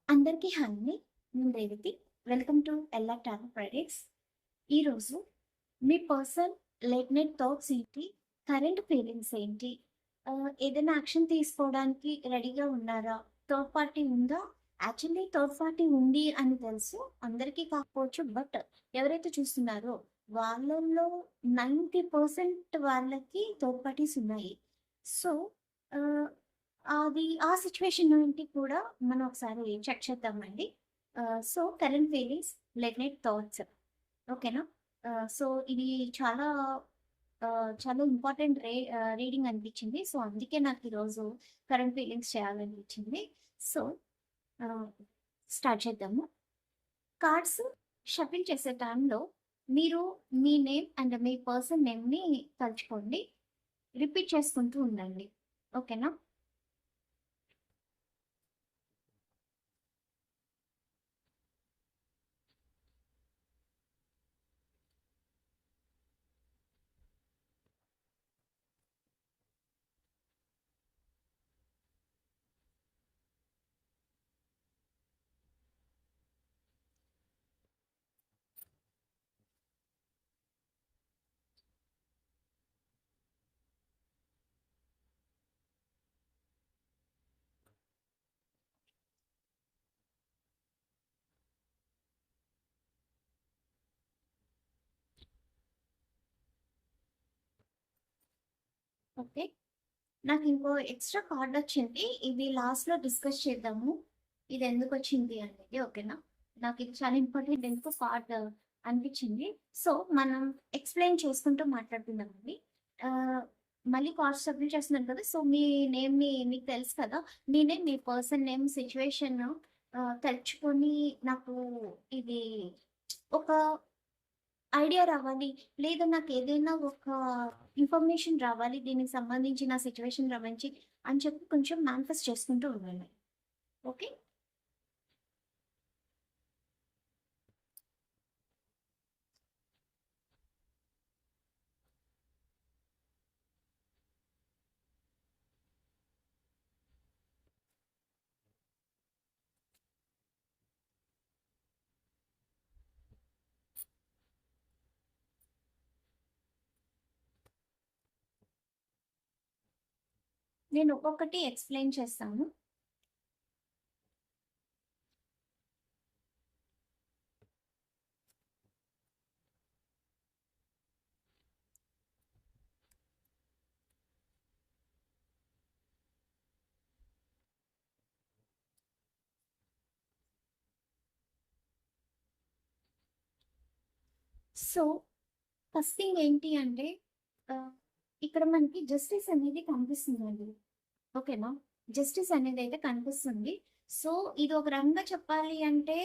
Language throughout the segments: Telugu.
అందరికీ హాయ్ అండి. నేను Revathi. Welcome to Ella tarot readings. ఈరోజు మీ పర్సన్ లేట్ నైట్ థాట్స్ ఏంటి? కరెంట్ ఫీలింగ్స్ ఏంటి? ఏదైనా యాక్షన్ తీసుకోవడానికి రెడీగా ఉన్నారా? థర్డ్ పార్టీ ఉందా? యాక్చువల్లీ థర్డ్ పార్టీ ఉంది అని తెలుసు. అందరికీ కాకపోవచ్చు. బట్ ఎవరైతే చూస్తున్నారో వాళ్ళల్లో 90% వాళ్ళకి థర్డ్ పార్టీస్ ఉన్నాయి. సో, ఆహ్, అది ఆ సిచ్యువేషన్ ఏంటి కూడా మనం ఒకసారి చెక్ చేద్దామండి. So, current feelings, late night thoughts. ఓకేనా? సో, ఇది చాలా చాలా ఇంపార్టెంట్ రీడింగ్ అనిపించింది. సో, అందుకే నాకు ఈరోజు కరెంట్ ఫీలింగ్స్ చేయాలనిపించింది. సో, ఆహ్, స్టార్ట్ చేద్దాము. కార్డ్స్ షఫిల్ చేసే టైంలో మీరు మీ నేమ్ అండ్ మీ పర్సన్ నేమ్‌ని తలుచుకోండి. రిపీట్ చేసుకుంటూ ఉండండి. ఓకేనా? ఓకే. నాకు ఇంకో ఎక్స్‌ట్రా కార్డొచ్చింది. ఇది లాస్ట్‌లో డిస్కస్ చేద్దాము. ఇదెందుకొచ్చింది అనేది. ఓకేనా? నాకిది చాలా ఇంపార్టెంట్ ఎందుకో కార్డ్ అనిపిచ్చింది. సో, మనం ఎక్స్‌ప్లెయిన్ చేసుకుంటూ మాట్లాడుకుందామండి. ఆహ్, మళ్ళీ కార్డ్స్ సబ్మిట్ చేస్తున్నాను కదా! సో, మీ నేమ్‌ని మీకు తెలుసు కదా! మీ నేమ్, మీ పర్సన్ నేమ్, సిట్యుయేషన్ తలుచుకొని నాకు ఇది ఒక ఐడియా రావాలి. లేదా నాకేదైనా ఒక ఇన్ఫర్మేషన్ రావాలి. దీనికి సంబంధించిన సిట్యుయేషన్ రవ్వంచి అని చెప్పి కొంచెం మేనిఫెస్ట్ చేసుకుంటూ ఉండండి. ఓకే. నేను ఒక్కొక్కటి ఎక్స్‌ప్లెయిన్ చేస్తాను. సో, ఫస్ట్ థింగ్ ఏంటి అంటే ఆహ్, ఇక్కడ మనకి జస్టిస్ అనేది కనిపిస్తుందండి. ఓకేనా? జస్టిస్ అనేదైతే కనిపిస్తుంది. సో, ఇది ఒక రకంగా చెప్పాలి అంటే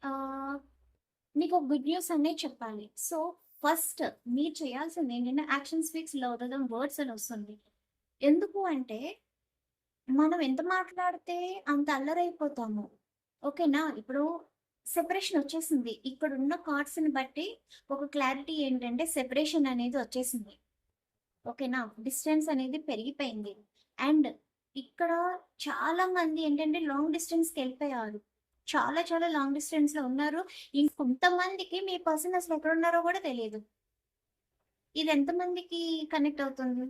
ఆహ్, మీకొక గుడ్ న్యూస్ అనేది చెప్పాలి. సో, ఫస్ట్ మీరు చేయాల్సిందేంటంటే action speaks louder than words అని వస్తుంది. ఎందుకు అంటే, మనం ఎంత మాట్లాడితే అంత అల్లరైపోతాము. ఓకేనా? ఇప్పుడు సెపరేషన్ వచ్చేసింది. ఇక్కడున్న కార్డ్స్‌ని బట్టి ఒక క్లారిటీ ఏంటంటే సెపరేషన్ అనేది వచ్చేసింది. ఓకేనా? డిస్టెన్స్ అనేది పెరిగిపోయింది. అండ్ ఇక్కడ చాలా మంది ఏంటంటే లాంగ్ డిస్టెన్స్‌కెళ్ళిపోయారు. చాలా చాలా లాంగ్ డిస్టెన్స్‌లో ఉన్నారు. ఇంకొంతమందికి మీ పర్సన్ అసలు ఎక్కడున్నారో కూడా తెలీదు. ఇది ఎంతమందికి కనెక్ట్ అవుతుంది?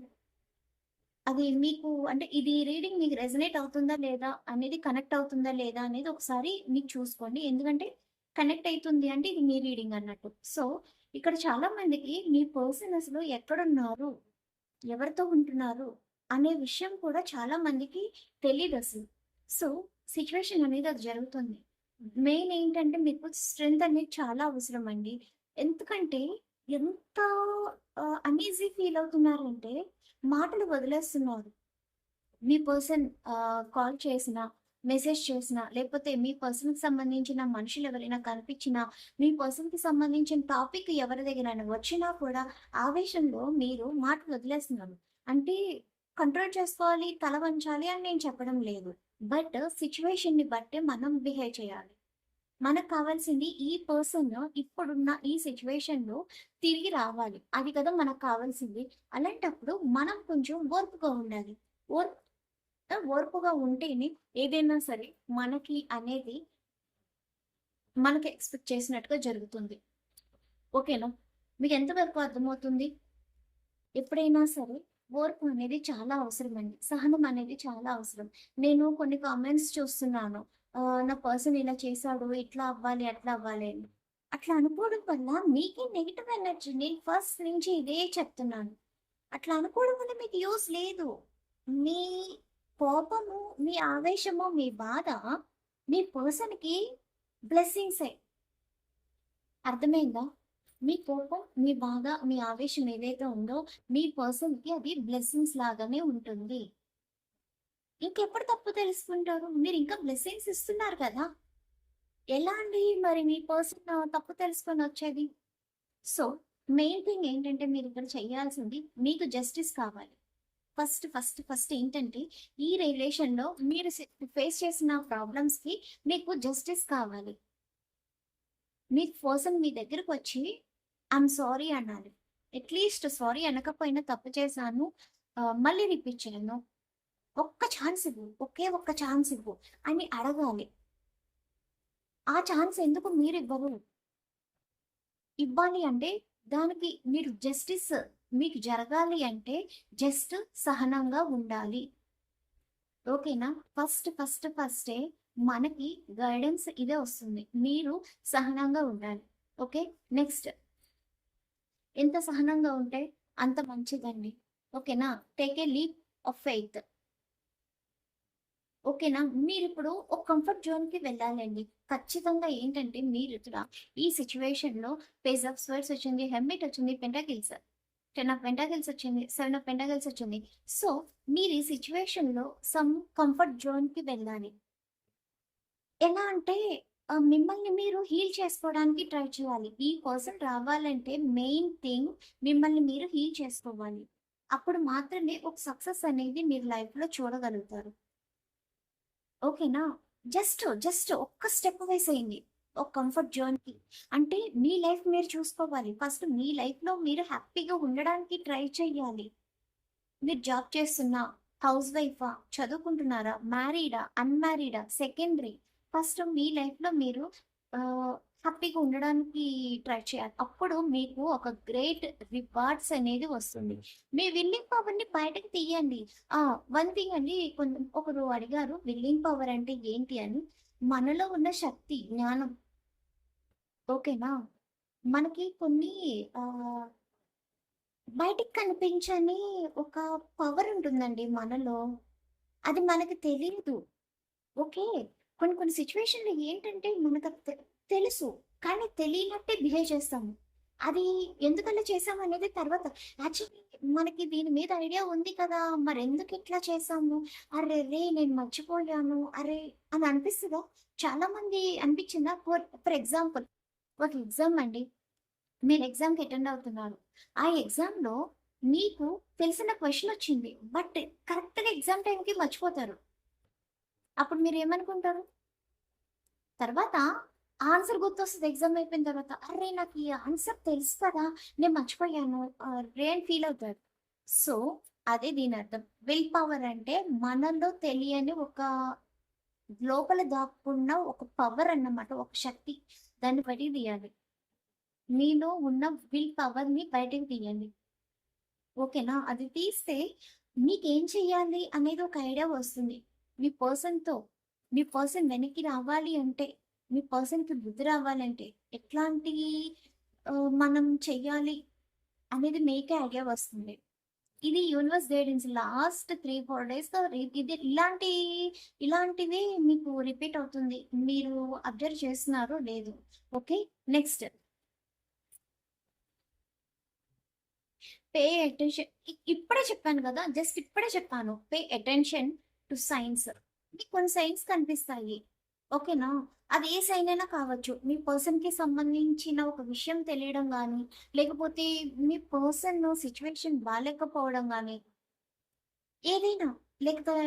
అది మీకు అంటే ఇది రీడింగ్ మీకు రెజొనేట్ అవుతుందా లేదా అనేది కనెక్ట్ అవుతుందా లేదా అనేది ఒకసారి మీకు చూసుకోండి. ఎందుకంటే కనెక్ట్ అయితుంది అంటే ఇది మీ రీడింగ్ అన్నట్టు. సో, ఇక్కడ చాలా మందికి మీ పర్సన్ అసలు ఎక్కడున్నారు? ఎవరితో ఉంటున్నారు? అనే విషయం కూడా చాలా మందికి తెలీదసలు. సో, సిట్యుయేషన్ అనేది అది జరుగుతుంది. మెయిన్ ఏంటంటే మీకు స్ట్రెంత్ అనేది చాలా అవసరమండి. ఎందుకంటే ఎంత అన్‌ఈజీ ఫీల్ అవుతున్నారంటే మాటలు వదిలేస్తున్నారు. మీ పర్సన్ కాల్ చేసినా, మెసేజ్ చేసినా, లేకపోతే మీ పర్సన్‌కి సంబంధించిన మనుషులెవరైనా కనిపించినా, మీ పర్సన్‌కి సంబంధించిన టాపిక్ ఎవరి దగ్గరైనా వచ్చినా కూడా ఆవేశంలో మీరు మాట వదిలేస్తున్నారు. అంటే కంట్రోల్ చేసుకోవాలి, తల వంచాలి అని నేను చెప్పడం లేదు. బట్ సిట్యుయేషన్‌ని బట్టి మనం బిహేవ్ చేయాలి. మనకు కావాల్సింది ఈ పర్సన్ ఇప్పుడున్న ఈ సిట్యుయేషన్‌లో తిరిగి రావాలి. అది కదా మనకు కావాల్సింది. అలాంటప్పుడు మనం కొంచెం ఓర్పుగా ఉండాలి. ఓర్పు ఓర్పుగా ఉంటేనే ఏదైనా సరే మనకి అనేది మనకి ఎక్స్‌పెక్ట్ చేసినట్టుగా జరుగుతుంది. ఓకేనా? మీకు ఎంతవరకు అర్థమవుతుంది? ఎప్పుడైనా సరే ఓర్పు అనేది చాలా అవసరమండి. సహనం అనేది చాలా అవసరం. నేను కొన్ని కామెంట్స్ చూస్తున్నాను. నా పర్సన్ ఇలా చేశాడు, ఇట్లా అవ్వాలి, అట్లా అవ్వాలి అని. అట్లా అనుకోవడం వల్ల మీకే నెగెటివ్ ఎనర్జీ. నేను ఫస్ట్ నుంచి ఇదే చెప్తున్నాను. అట్లా అనుకోవడం వల్ల మీకు యూజ్ లేదు. మీ కోపము, మీ ఆవేశము, మీ బాధ మీ పర్సన్‌కి బ్లెస్సింగ్సే. అర్థమైందా? మీ కోపం, మీ బాధ, మీ ఆవేశం ఏదైతే ఉందో మీ పర్సన్‌కి అది బ్లెస్సింగ్స్ లాగానే ఉంటుంది. ఇంకెప్పుడు తప్పు తెలుసుకుంటారు? మీరింకా బ్లెస్సింగ్స్ ఇస్తున్నారు కదా! ఎలా అండి మరి మీ పర్సన్ తప్పు తెలుసుకొనొచ్చేది? సో, మెయిన్ థింగ్ ఏంటంటే మీరిక్కడ చేయాల్సింది మీకు జస్టిస్ కావాలి. ఫస్ట్ ఏంటంటే ఈ రిలేషన్‌లో మీరు ఫేస్ చేసిన ప్రాబ్లమ్స్‌కి మీకు జస్టిస్ కావాలి. మీ పర్సన్ మీ దగ్గరకొచ్చి ఐయామ్ సారీ అనాలి. అట్‌లీస్ట్ సారీ అనకపోయినా తప్పు చేశాను. మళ్ళీ రిపీట్ చేయను. ఒక్క ఛాన్స్ ఇవ్వు. ఒకే ఒక్క ఛాన్స్ ఇవ్వు అని అడగాలి. ఆ ఛాన్స్ ఎందుకు మీరివ్వరు? ఇవ్వాలి అంటే దానికి మీరు జస్టిస్ మీకు జరగాలి అంటే జస్ట్ సహనంగా ఉండాలి. ఓకేనా? ఫస్టే మనకి గైడెన్స్ ఇదే వస్తుంది. మీరు సహనంగా ఉండాలి. ఓకే. నెక్స్ట్ ఎంత సహనంగా ఉంటే అంత మంచిదండి. ఓకేనా? Take a leap of faith. ఓకేనా? మీరిప్పుడు ఒక కంఫర్ట్ జోన్‌కి వెళ్ళాలండి. ఖచ్చితంగా ఏంటంటే మీరిక్కడ ఈ సిట్యుయేషన్‌లో పేజ్ ఆఫ్ స్వర్డ్స్ వచ్చింది, హెర్మిట్ వచ్చింది, పెంటాకిల్స్, 10 ఆఫ్ పెంటాకిల్స్ వచ్చింది, 7 ఆఫ్ పెంటాకిల్స్ వచ్చింది. సో, మీరు ఈ సిట్యుయేషన్‌లో సమ్ కంఫర్ట్ జోన్‌కి వెళ్ళాలి. ఎలా అంటే మిమ్మల్ని మీరు హీల్ చేసుకోవడానికి ట్రై చేయాలి. ఈ పర్సన్ రావాలంటే మెయిన్ థింగ్ మిమ్మల్ని మీరు హీల్ చేసుకోవాలి. అప్పుడు మాత్రమే ఒక సక్సెస్ అనేది మీరు లైఫ్‌లో చూడగలుగుతారు. ఓకేనా? జస్ట్ ఒక్క స్టెప్ వేసేయండి. ఒక కంఫర్ట్ జోన్‌కి. అంటే మీ లైఫ్ మీరు చూసుకోవాలి. ఫస్ట్ మీ లైఫ్‌లో మీరు హ్యాపీగా ఉండడానికి ట్రై చేయాలి. మీరు జాబ్ చేస్తున్నా, హౌస్ వైఫా, చదువుకుంటున్నారా, మ్యారీడా, అన్‌మ్యారీడా, సెకండరీ. ఫస్ట్ మీ లైఫ్‌లో మీరు ఆహ్, హ్యాపీగా ఉండడానికి ట్రై చేయాలి. అప్పుడు మీకు ఒక గ్రేట్ రివార్డ్స్ అనేది వస్తుంది. మీ విల్లింగ్ పవర్‌ని బయటకి తీయండి. ఆ! వన్ థింగ్ అండి ఒకరు అడిగారు విల్లింగ్ పవర్ అంటే ఏంటి అని. మనలో ఉన్న శక్తి, జ్ఞానం ఓకేనా? మనకి కొన్ని ఆహ్, బయటికి కనిపించని ఒక పవర్ ఉంటుందండి మనలో. అది మనకి తెలీదు. ఓకే. కొన్ని కొన్ని సిట్యుయేషన్‌లో ఏంటంటే మనకది తెలుసు. కానీ తెలియనట్టే బిహేవ్ చేస్తాము. అది ఎందుకలా చేశామనేది తర్వాత యాక్చువల్లీ మనకి దీని మీద ఐడియా ఉంది కదా! మరెందుకు ఇట్లా చేశాము? అరెరే! నేను మర్చిపోయాను. అరే! అని అనిపిస్తదా? చాలా మంది అనిపించిందా? ఫర్ ఫర్ ఎగ్జాంపుల్ ఒక ఎగ్జామ్ అండి. మీరు ఎగ్జామ్‌కి అటెండ్ అవుతున్నారు. ఆ ఎగ్జామ్‌లో మీకు తెలిసిన క్వెషన్ వచ్చింది. బట్ కరెక్ట్‌గా ఎగ్జామ్ టైమ్‌కి మర్చిపోతారు. అప్పుడు మీరేమనుకుంటారు? తర్వాత ఆన్సర్ గుర్తొస్తది ఎగ్జామ్ అయిపోయిన తర్వాత. అర్రే! నాకు ఈ ఆన్సర్ తెలుసు కదా! నేను మర్చిపోయాను. అర్రే! అని ఫీల్ అవుతారు. సో, అదే దీనర్థం. విల్ పవర్ అంటే మనలో తెలియని ఒక లోపల దాక్కున్న ఒక పవర్ అన్నమాట. ఒక శక్తి. దాన్ని బయటికి తీయాలి. మీలో ఉన్న విల్ పవర్‌ని బయటికి తీయండి. ఓకేనా? అది తీస్తే మీకేం చెయ్యాలి అనేది ఒక ఐడియా వస్తుంది. మీ పర్సన్‌తో మీ పర్సన్ వెనక్కి రావాలి అంటే, మీ పర్సన్‌కి బుద్ధి రావాలంటే, ఎట్లాంటి మనం చెయ్యాలి అనేది మీకే ఐడియా వస్తుంది. ఇది యూనివర్స్ గైడెన్స్ లాస్ట్ 3, 4 డేస్‌గా ఇది ఇలాంటివి మీకు రిపీట్ అవుతుంది. మీరు అబ్జర్వ్ చేస్తున్నారో లేదో. ఓకే. నెక్స్ట్ పే అటెన్షన్ ఇప్పుడే చెప్పాను గదా! జస్ట్ ఇప్పుడే చెప్పాను. Pay attention to science. మీకు కొన్ని సైన్స్ కనిపిస్తాయి. ఓకేనా? అది ఏ సైన్ అయినా కావచ్చు. మీ పర్సన్‌కి సంబంధించిన ఒక విషయం తెలియడం గానీ, లేకపోతే మీ పర్సన్ సిట్యుయేషన్ బాలేకపోవడం గానీ, ఏదైనా లేకపోతే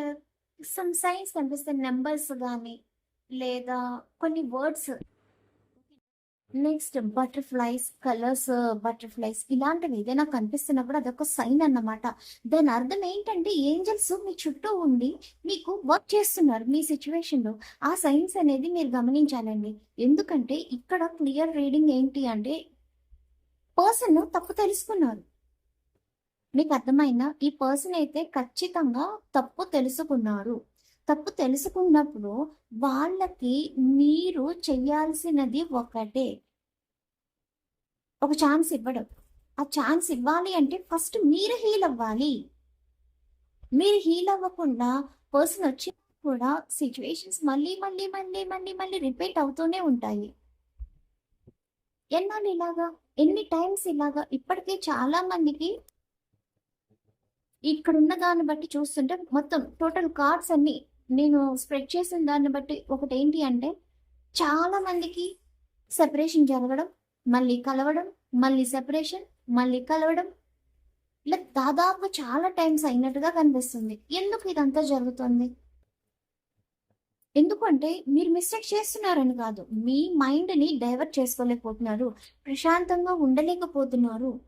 సమ్ సైన్స్ కనిపిస్తాయి. నంబర్స్ గానీ, లేదా కొన్ని words next butterflies, colours butterflies ఇలాంటివి ఏదైనా కనిపిస్తున్నప్పుడు అదొక సైన్ అన్నమాట. దాని అర్థం ఏంటంటే ఏంజెల్స్ మీ చుట్టూ ఉండి మీకు వర్క్ చేస్తున్నారు మీ సిట్యుయేషన్‌లో. ఆ సైన్స్ అనేది మీరు గమనించాలండి. ఎందుకంటే ఇక్కడ క్లియర్ రీడింగ్ ఏంటి అంటే పర్సన్ తప్పు తెలుసుకున్నారు. మీకు అర్థమైందా? ఈ పర్సన్ అయితే ఖచ్చితంగా తప్పు తెలుసుకున్నారు. తప్పు తెలుసుకున్నప్పుడు వాళ్ళకి మీరు చేయాల్సినది ఒకటే. ఒక ఛాన్స్ ఇవ్వడం. ఆ ఛాన్స్ ఇవ్వాలి అంటే ఫస్ట్ మీరు హీల్ అవ్వాలి. మీరు హీల్ అవ్వకుండా పర్సన్ వచ్చి కూడా సిచ్యువేషన్స్ మళ్ళీ రిపీట్ అవుతూనే ఉంటాయి. ఎన్నాళ్ళు ఇలాగా? ఎన్ని టైమ్స్ ఇలాగా? ఇప్పటికే చాలా మందికి ఇక్కడున్న దాన్ని బట్టి చూస్తుంటే మొత్తం టోటల్ కార్డ్స్ అన్ని నేను స్ప్రెడ్ చేసిన దాన్ని బట్టి ఒకటేంటి అంటే చాలా మందికి సెపరేషన్ జరగడం, మళ్ళీ కలవడం, మళ్ళీ సెపరేషన్, మళ్ళీ కలవడం ఇలా దాదాపు చాలా టైమ్స్ అయినట్టుగా కనిపిస్తుంది. ఎందుకు ఇదంతా జరుగుతుంది? ఎందుకంటే మీరు మిస్టేక్ చేస్తున్నారని కాదు. మీ మైండ్‌ని డైవర్ట్ చేసుకోలేకపోతున్నారు. ప్రశాంతంగా ఉండలేకపోతున్నారు.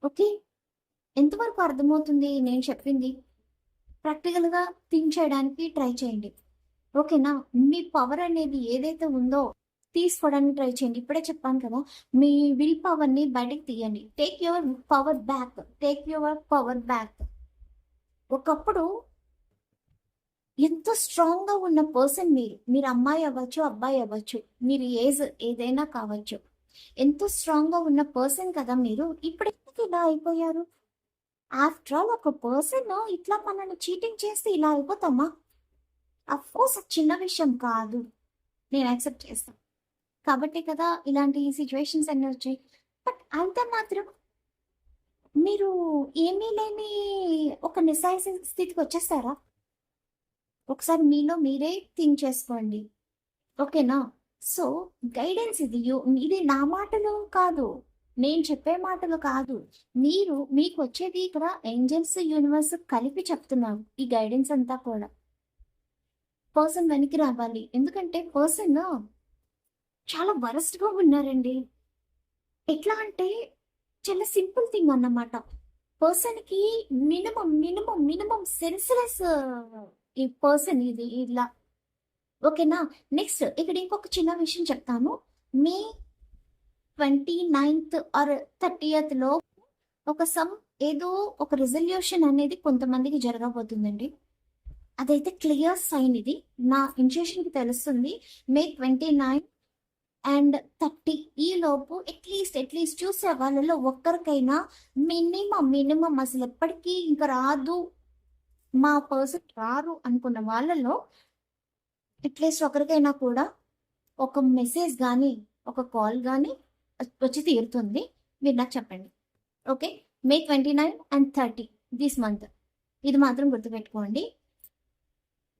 ఓకే. ఎంతవరకు అర్థమవుతుంది నేను చెప్పింది? ప్రాక్టికల్‌గా థింక్ చేయడానికి ట్రై చేయండి. ఓకేనా? మీ పవర్ అనేది ఏదైతే ఉందో తీసుకోవడానికి ట్రై చేయండి. ఇప్పుడే చెప్పాను కదా! మీ విల్ పవర్‌ని బయటకి తీయండి. Take your power back. Take your power back. ఒకప్పుడు ఎంతో స్ట్రాంగ్‌గా ఉన్న పర్సన్ మీరు. మీరు అమ్మాయి అవ్వచ్చు, అబ్బాయి అవ్వచ్చు. మీరు ఏజ్ ఏదైనా కావచ్చు. ఎంతో స్ట్రాంగ్‌గా ఉన్న పర్సన్ కదా మీరు. ఇప్పుడెందుకు ఇలా అయిపోయారు? ఆఫ్టర్ ఆల్ ఒక పర్సన్ ఇట్లా మనల్ని చీటింగ్ చేస్తే ఇలా అయిపోతామా? అఫ్‌కోర్స్ అది చిన్న విషయం కాదు. నేను యాక్సెప్ట్ చేస్తాను. కాబట్టే కదా ఇలాంటి సిట్యుయేషన్స్ అన్నీ వచ్చాయి. బట్ అయితే మాత్రం మీరు ఏమీ లేని ఒక నిస్సహాయ స్థితికి వచ్చేస్తారా? ఒకసారి మీలో మీరే థింక్ చేసుకోండి. ఓకేనా? సో, గైడెన్స్ ఇది. ఇది నా మాటలు కాదు. నేను చెప్పే మాటలు కాదు. మీకొచ్చేది ఇక్కడ ఏంజెల్స్, యూనివర్స్ కలిపి చెప్తున్నాను. ఈ గైడెన్స్ అంతా కూడా. పర్సన్ వెనక్కి రావాలి. ఎందుకంటే పర్సన్ చాలా వరస్ట్‌గా ఉన్నారండి. ఎట్లా అంటే చాలా సింపుల్ థింగ్ అన్నమాట. పర్సన్‌కి మినిమమ్ సెన్స్‌లెస్ ఈ పర్సన్ ఇది ఇలా. ఓకేనా? నెక్స్ట్ ఇక్కడ ఇంకొక చిన్న విషయం చెప్తాను. మే 29థ్ ఆర్ 30థ్‌లో ఏదో ఒక రిజల్యూషన్ అనేది కొంతమందికి జరగబోతుందండి. అదైతే క్లియర్ సైన్ ఇది. నా ఇన్‌ట్యూషన్‌కి తెలుస్తుంది. మే 29 అండ్ 30 ఈ లోపు అట్‌లీస్ట్ చూసే వాళ్ళలో ఒక్కరికైనా మినిమమ్ అసలెప్పటికీ ఇంక రాదు, మా పర్సన్ రారు అనుకున్న వాళ్ళలో అట్‌లీస్ట్ ఒకరికైనా కూడా ఒక మెసేజ్ గానీ, ఒక కాల్ గానీ వచ్చి తీరుతుంది. మీరు నాకు చెప్పండి. Okay. May 29 and 30 this month. ఇది మాత్రం గుర్తుపెట్టుకోండి.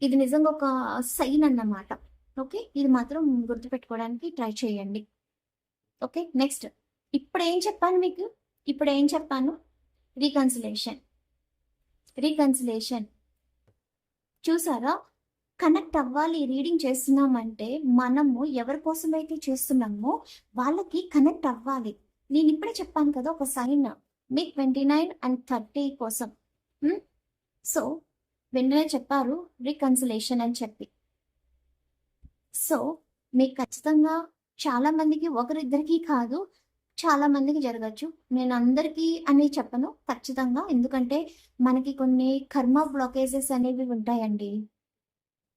ఇది నిజంగా ఒక సైన్ అన్నమాట. ఓకే. ఇది మాత్రం గుర్తుపెట్టుకోవడానికి ట్రై చేయండి. ఓకే. నెక్స్ట్ ఇప్పుడేం చెప్పాను మీకు? ఇప్పుడేం చెప్పాను? రీకన్సిలేషన్. చూసారా? కనెక్ట్ అవ్వాలి. రీడింగ్ చేస్తున్నామంటే మనము ఎవరి కోసమైతే చేస్తున్నామో వాళ్ళకి కనెక్ట్ అవ్వాలి. నేను ఇప్పుడే చెప్పాను కదా ఒక సైన్. మే 29 అండ్ 30 కోసం. సో వెంటనే చెప్పారు రీకన్సిలేషన్ అని చెప్పి. సో మీకు ఖచ్చితంగా చాలా మందికి ఒకరిద్దరికి కాదు చాలా మందికి జరగచ్చు. నేను అందరికీ అని చెప్పను ఖచ్చితంగా. ఎందుకంటే మనకి కొన్ని కర్మ బ్లాకేజెస్ అనేవి ఉంటాయండి.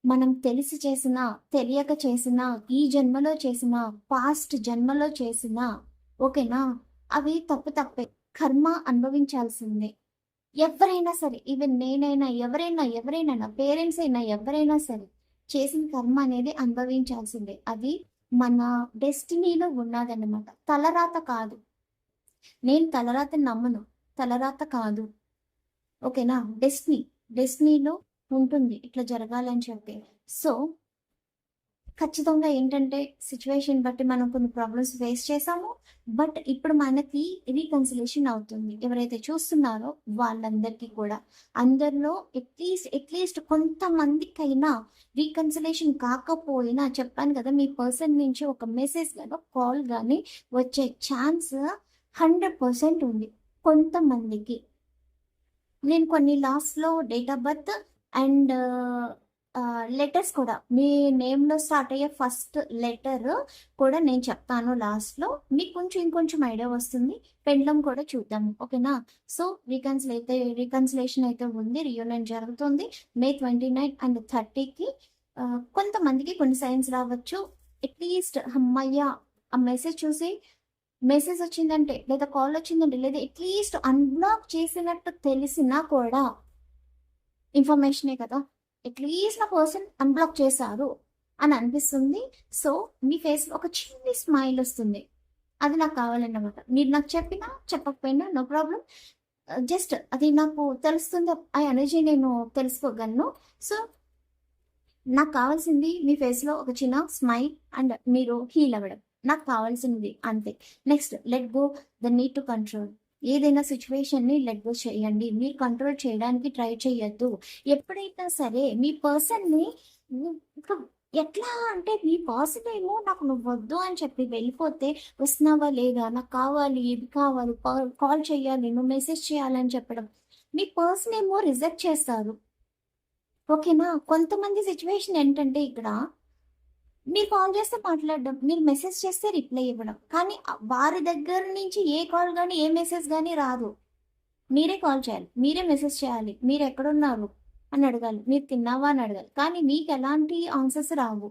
మనం తెలిసి చేసినా, తెలియక చేసినా, ఈ జన్మలో చేసినా, పాస్ట్ జన్మలో చేసినా ఓకేనా? అవి తప్పే. కర్మ అనుభవించాల్సిందే. ఎవరైనా సరే ఈవెన్ నేనైనా, ఎవరైనా నా పేరెంట్స్ అయినా ఎవరైనా సరే చేసిన కర్మ అనేది అనుభవించాల్సిందే. అది మన డెస్టినీలో ఉన్నదన్నమాట. తలరాత కాదు. నేను తలరాతని నమ్మను. తలరాత కాదు. ఓకేనా? డెస్టినీలో ఉంటుంది ఇట్లా జరగాలని చెప్పి. సో ఖచ్చితంగా ఏంటంటే సిచ్యువేషన్ బట్టి మనం కొన్ని ప్రాబ్లమ్స్ ఫేస్ చేసాము. బట్ ఇప్పుడు మనకి రీకన్సిలేషన్ అవుతుంది. ఎవరైతే చూస్తున్నారో వాళ్ళందరికీ కూడా. అందరిలో అట్లీస్ట్ కొంతమందికైనా రీకన్సిలేషన్ కాకపోయినా చెప్పాను కదా! మీ పర్సన్ నుంచి ఒక మెసేజ్ గాని, కాల్ గాని వచ్చే ఛాన్స్ 100% ఉంది కొంతమందికి. నేను కొన్ని లాస్ట్‌లో date of birth and letters కూడా మీ నేమ్‌లో స్టార్ట్ అయ్యే ఫస్ట్ లెటర్ కూడా నేను చెప్తాను లాస్ట్‌లో. మీకు ఇంకొంచెం ఐడియా వస్తుంది. పెండ్లం కూడా చూద్దాం. ఓకేనా? సో, రీకన్సిలేషన్ అయితే ఉంది. రీయూనియన్ జరుగుతుంది. మే 29 అండ్ 30కి కొంతమందికి కొన్ని సైన్స్ రావచ్చు. అట్లీస్ట్ హమ్మయ్య! ఆ మెసేజ్ చూసి మెసేజ్ వచ్చిందంటే, లేదా కాల్ వచ్చిందంటే, లేదా అట్లీస్ట్ అన్‌బ్లాక్ చేసినట్టు తెలిసినా కూడా ఇన్ఫర్మేషనే కదా! అట్లీస్ట్ నా పర్సన్ అన్‌బ్లాక్ చేశారు అని అనిపిస్తుంది. సో, మీ ఫేస్‌లో ఒక చిన్ని స్మైల్ వస్తుంది. అది నాకు కావాలన్నమాట. మీరు నాకు చెప్పినా, చెప్పకపోయినా నో ప్రాబ్లమ్. జస్ట్ అది నాకు తెలుస్తుంది. ఆ ఎనర్జీ నేను తెలుసుకోగలను. సో, నాకు కావాల్సింది మీ ఫేస్‌లో ఒక చిన్న స్మైల్ అండ్ మీరు హీల్ అవ్వడం. నాకు కావాల్సింది అంతే. Next let go the need to control. ఏదైనా సిట్యుయేషన్‌ని లెట్ గో చేయండి. మీరు కంట్రోల్ చేయడానికి ట్రై చేయొద్దు. ఎప్పుడైనా సరే మీ పర్సన్‌ని ఇంకా ఎట్లా అంటే మీ పర్సన్ ఏమో నాకు నువ్వొద్దు అని చెప్పి వెళ్ళిపోతే, వస్తున్నావా లేదా? నాకు కావాలి, ఇది కావాలి, కాల్ చేయాలి, నువ్వు మెసేజ్ చేయాలని చెప్పడం. మీ పర్సన్ ఏమో రిజెక్ట్ చేస్తారు. ఓకేనా? కొంతమంది సిట్యుయేషన్ ఏంటంటే ఇక్కడ మీరు కాల్ చేస్తే మాట్లాడడం, మీరు మెసేజ్ చేస్తే రిప్లై ఇవ్వడం. కానీ వారి దగ్గర నుంచి ఏ కాల్ గాని, ఏ మెసేజ్ గాని రాదు. మీరే కాల్ చేయాలి. మీరే మెసేజ్ చేయాలి. మీరెక్కడున్నారు అని అడగాలి. మీరు తిన్నావా అని అడగాలి. కానీ మీకెలాంటి ఆన్సర్స్ రావు.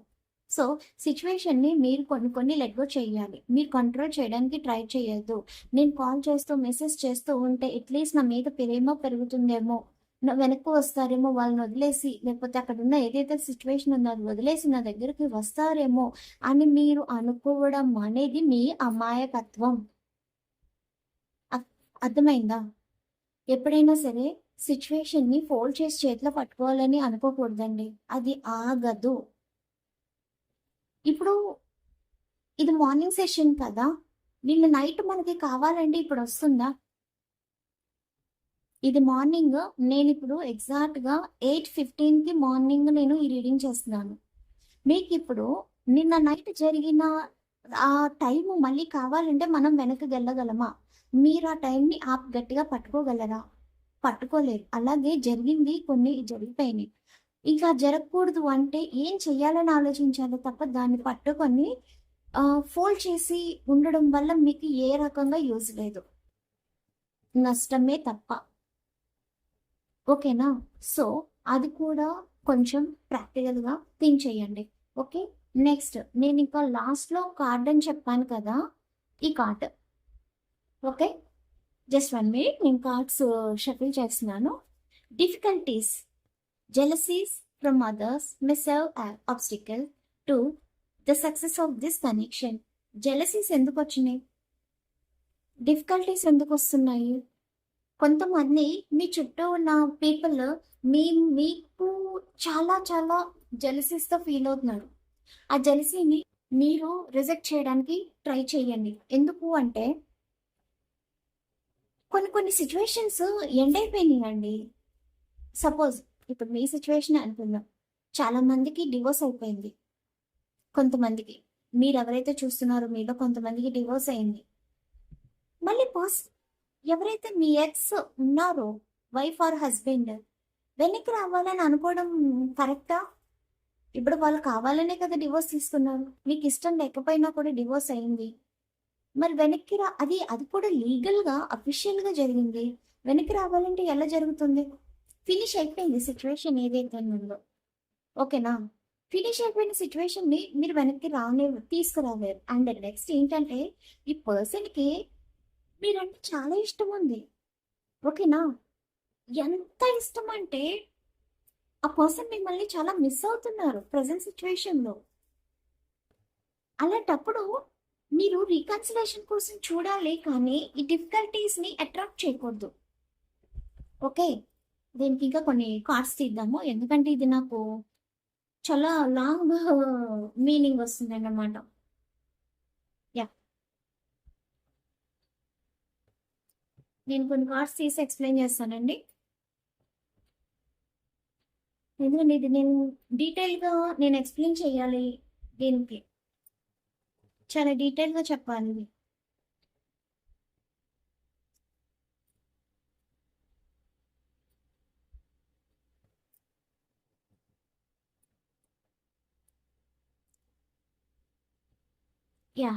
సో, సిట్యుయేషన్‌ని మీరు కొన్ని లెట్ గో చేయాలి. మీరు కంట్రోల్ చేయడానికి ట్రై చేయొద్దు. నేను కాల్ చేస్తూ, మెసేజ్ చేస్తూ ఉంటే అట్‌లీస్ట్ నా మీద ప్రేమ పెరుగుతుందేమో, వెనక్కి వస్తారేమో వాళ్ళని వదిలేసి, లేకపోతే అక్కడున్న ఏదైతే సిట్యుయేషన్ ఉందో అది వదిలేసి నా దగ్గరికి వస్తారేమో అని మీరు అనుకోవడం అనేది మీ అమాయకత్వం. అర్థమైందా? ఎప్పుడైనా సరే సిట్యుయేషన్‌ని ఫోల్డ్ చేసి చేతిలో పట్టుకోవాలని అనుకోకూడదండి. అది ఆగదు. ఇప్పుడు ఇది మార్నింగ్ సెషన్ కదా! నిన్న నైట్ మనకి కావాలంటే ఇప్పుడొస్తుందా? ఇది మార్నింగ్ నేనిప్పుడు ఎగ్జాక్ట్‌గా 8:15కి మార్నింగ్ నేను ఈ రీడింగ్ చేస్తున్నాను. మీకిప్పుడు నిన్న నైట్ జరిగిన ఆ టైము మళ్ళీ కావాలంటే మనం వెనక్కిగెళ్ళగలమా? మీరు ఆ టైంని గట్టిగా పట్టుకోగలరా? పట్టుకోలేరు. అలాగే జరిగింది కొన్ని జరిగిపోయినాయి. ఇంకా జరగకూడదు అంటే ఏం చెయ్యాలని ఆలోచించాలి తప్ప దాన్ని పట్టుకొని ఫోల్డ్ చేసి ఉండడం వల్ల మీకు ఏ రకంగా యూజ్ లేదు. నష్టమే తప్ప. ఓకేనా? సో, అది కూడా కొంచెం ప్రాక్టికల్‌గా థింక్ చేయండి. ఓకే. నెక్స్ట్ నేనింకా లాస్ట్‌లో కార్డ్ అని చెప్పాను కదా! ఈ కార్డ్. ఓకే. జస్ట్ 1 మినిట్ నేను కార్డ్స్ షఫుల్ చేస్తున్నాను. Difficulties, jealousies from others may serve as obstacle to the success of this connection. Jealousies ఎందుకొచ్చినాయి? డిఫికల్టీస్ ఎందుకొస్తున్నాయి? కొంతమంది మీ చుట్టూ ఉన్న పీపుల్ మీకు చాలా జెలసీస్‌తో ఫీల్ అవుతున్నారు. ఆ జెలసీని మీరు రిజెక్ట్ చేయడానికి ట్రై చేయండి. ఎందుకు అంటే కొన్ని సిట్యుయేషన్స్ ఎండ్ అయిపోయినాయండి. సపోజ్ ఇప్పుడు మీ సిట్యుయేషనే అనుకుందాం. చాలా మందికి డివోర్స్ అయిపోయింది. కొంతమందికి. మీరెవరైతే చూస్తున్నారో మీలో కొంతమందికి డివోర్స్ అయింది. మళ్ళీ ఎవరైతే మీ ఎక్స్ ఉన్నారో వైఫ్ ఆర్ హస్బెండ్ వెనక్కి రావాలని అనుకోవడం కరెక్టా? ఇప్పుడు వాళ్ళు కావాలనే కదా డివోర్స్ తీసుకున్నారు. మీకు ఇష్టం లేకపోయినా కూడా డివోర్స్ అయింది. మరి వెనక్కి అది కూడా లీగల్‌గా, అఫీషియల్‌గా జరిగింది. వెనక్కి రావాలంటే ఎలా జరుగుతుంది? ఫినిష్ అయిపోయింది సిట్యుయేషన్ ఏదైతే ఉందో. ఓకేనా? ఫినిష్ అయిపోయిన సిట్యుయేషన్‌ని మీరు వెనక్కి తీసుకురాలేరు. అండ్ నెక్స్ట్ ఏంటంటే ఈ పర్సన్‌కి మీరంటే చాలా ఇష్టం ఉంది. ఓకేనా? ఎంత ఇష్టం అంటే ఆ పర్సన్ మిమ్మల్ని చాలా మిస్ అవుతున్నారు ప్రెజెంట్ సిట్యుయేషన్‌లో. అలాంటప్పుడు మీరు రీకన్సిలేషన్ కోసం చూడాలి కానీ ఈ డిఫికల్టీస్‌ని అట్రాక్ట్ చేయకూడదు. ఓకే. దీనికి ఇంకా కొన్ని కార్డ్స్ తీద్దాము. ఎందుకంటే ఇది నాకు చాలా లాంగ్ మీనింగ్ వస్తుంది అన్నమాట. యా, నేను కొన్ని కార్డ్స్ తీసి ఎక్స్ప్లెయిన్ చేస్తానండి. ఎందుకంటే ఇది నేను డీటెయిల్గా నేను ఎక్స్ప్లెయిన్ చేయాలి, దీనికి చాలా డీటెయిల్గా చెప్పాలి ఇది. యా,